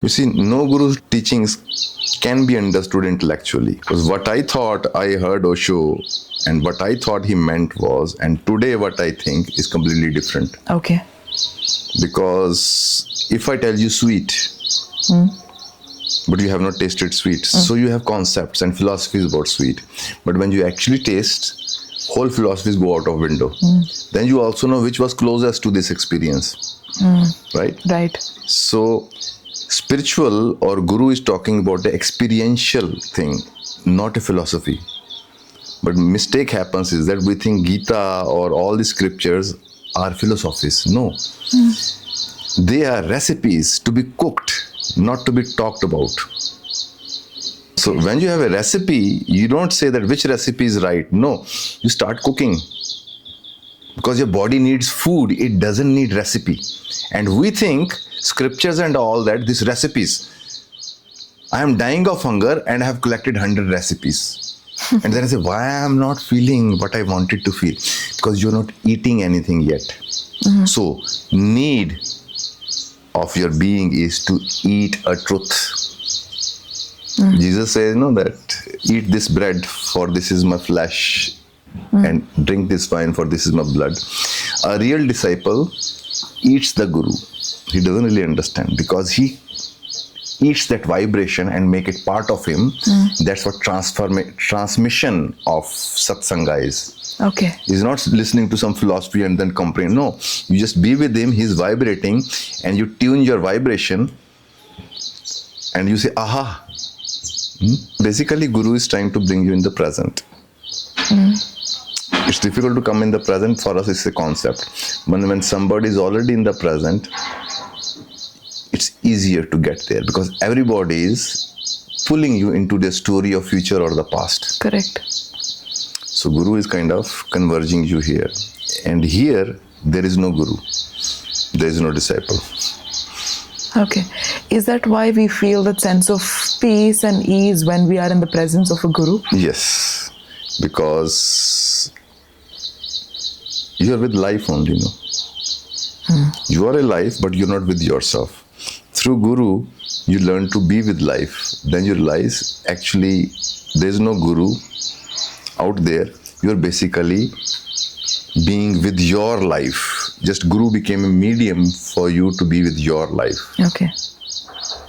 You see, no guru's teachings can be understood intellectually. Because what I thought I heard Osho and what I thought he meant was, and today what I think is completely different. Okay. Because if I tell you sweet, but you have not tasted sweet, so you have concepts and philosophies about sweet. But when you actually taste, whole philosophies go out of window. Then you also know which was closest to this experience. Right? Right. So, spiritual or guru is talking about the experiential thing, not a philosophy. But mistake happens is that we think Gita or all the scriptures are philosophies. No. They are recipes to be cooked, not to be talked about. So when you have a recipe, you don't say that which recipe is right. No, you start cooking. Because your body needs food, it doesn't need recipe. And we think scriptures and all that, these recipes. I am dying of hunger and I have collected 100 recipes. And then I say, why I am not feeling what I wanted to feel? Because you're not eating anything yet. So, need of your being is to eat a truth. Jesus says, that eat this bread, for this is my flesh, and drink this wine, for this is my blood. A real disciple eats the guru. He doesn't really understand because he eats that vibration and make it part of him. That's what transmission of satsanga is. Okay. He's not listening to some philosophy and then comprehend. No, you just be with him, he's vibrating, and you tune your vibration and you say, aha. Basically, guru is trying to bring you in the present. It's difficult to come in the present. For us, it's a concept. But when somebody is already in the present, it's easier to get there because everybody is pulling you into the story of future or the past. Correct. So guru is kind of converging you here. And here, there is no guru. There is no disciple. Okay. Is that why we feel that sense of peace and ease when we are in the presence of a guru? Yes. Because you are with life only, You are alive, but you're not with yourself. Through guru, you learn to be with life. Then you realize, actually, there's no guru out there. You're basically being with your life. Just guru became a medium for you to be with your life. Okay.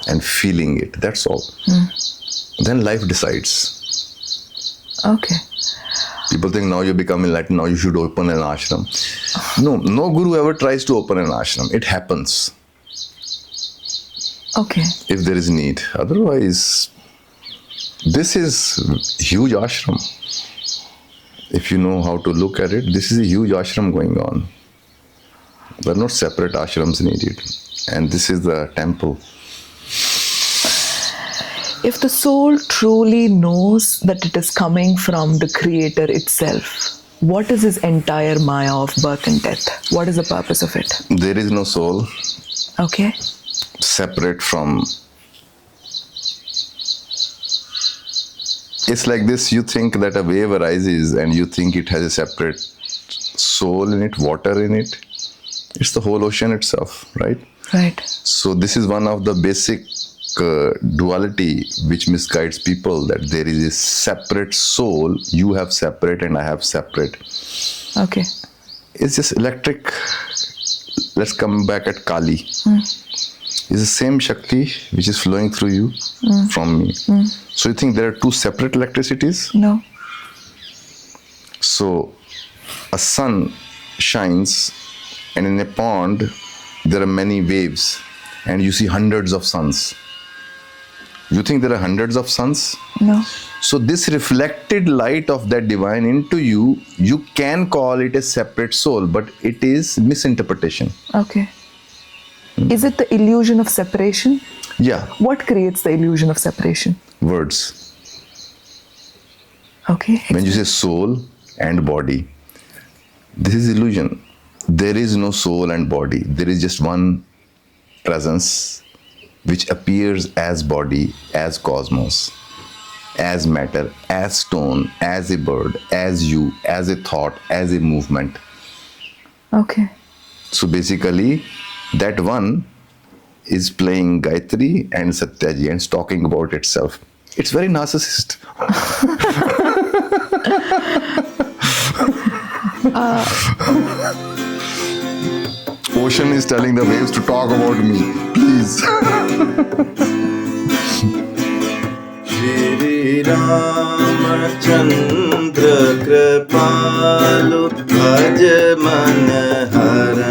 And feeling it. That's all. Then life decides. Okay. People think now you become enlightened, now you should open an ashram. No guru ever tries to open an ashram. It happens. Okay. If there is need. Otherwise, this is huge ashram. If you know how to look at it, this is a huge ashram going on. There are not separate ashrams needed. And this is the temple. If the soul truly knows that it is coming from the Creator itself, what is his entire Maya of birth and death? What is the purpose of it? There is no soul. Okay. Separate from. It's like this, you think that a wave arises and you think it has a separate soul in it, water in it. It's the whole ocean itself, right? Right. So this is one of the basic duality which misguides people, that there is a separate soul, you have separate and I have separate. Okay. It's just electric. Let's come back at Kali. It's the same Shakti which is flowing through you from me. So you think there are two separate electricities? No. So a sun shines and in a pond there are many waves and you see hundreds of suns. You think there are hundreds of suns? No. So this reflected light of that divine into you, you can call it a separate soul, but it is misinterpretation. Okay. Is it the illusion of separation? Yeah. What creates the illusion of separation? Words. Okay. When you say soul and body, this is illusion. There is no soul and body. There is just one presence which appears as body, as cosmos, as matter, as stone, as a bird, as you, as a thought, as a movement. Okay. So basically, that one is playing Gayatri and Satya Ji and it's talking about itself. It's very narcissist. Ocean is telling the waves to talk about me. Please. Shri Ramachandra Kripalu Bhaj Man Haran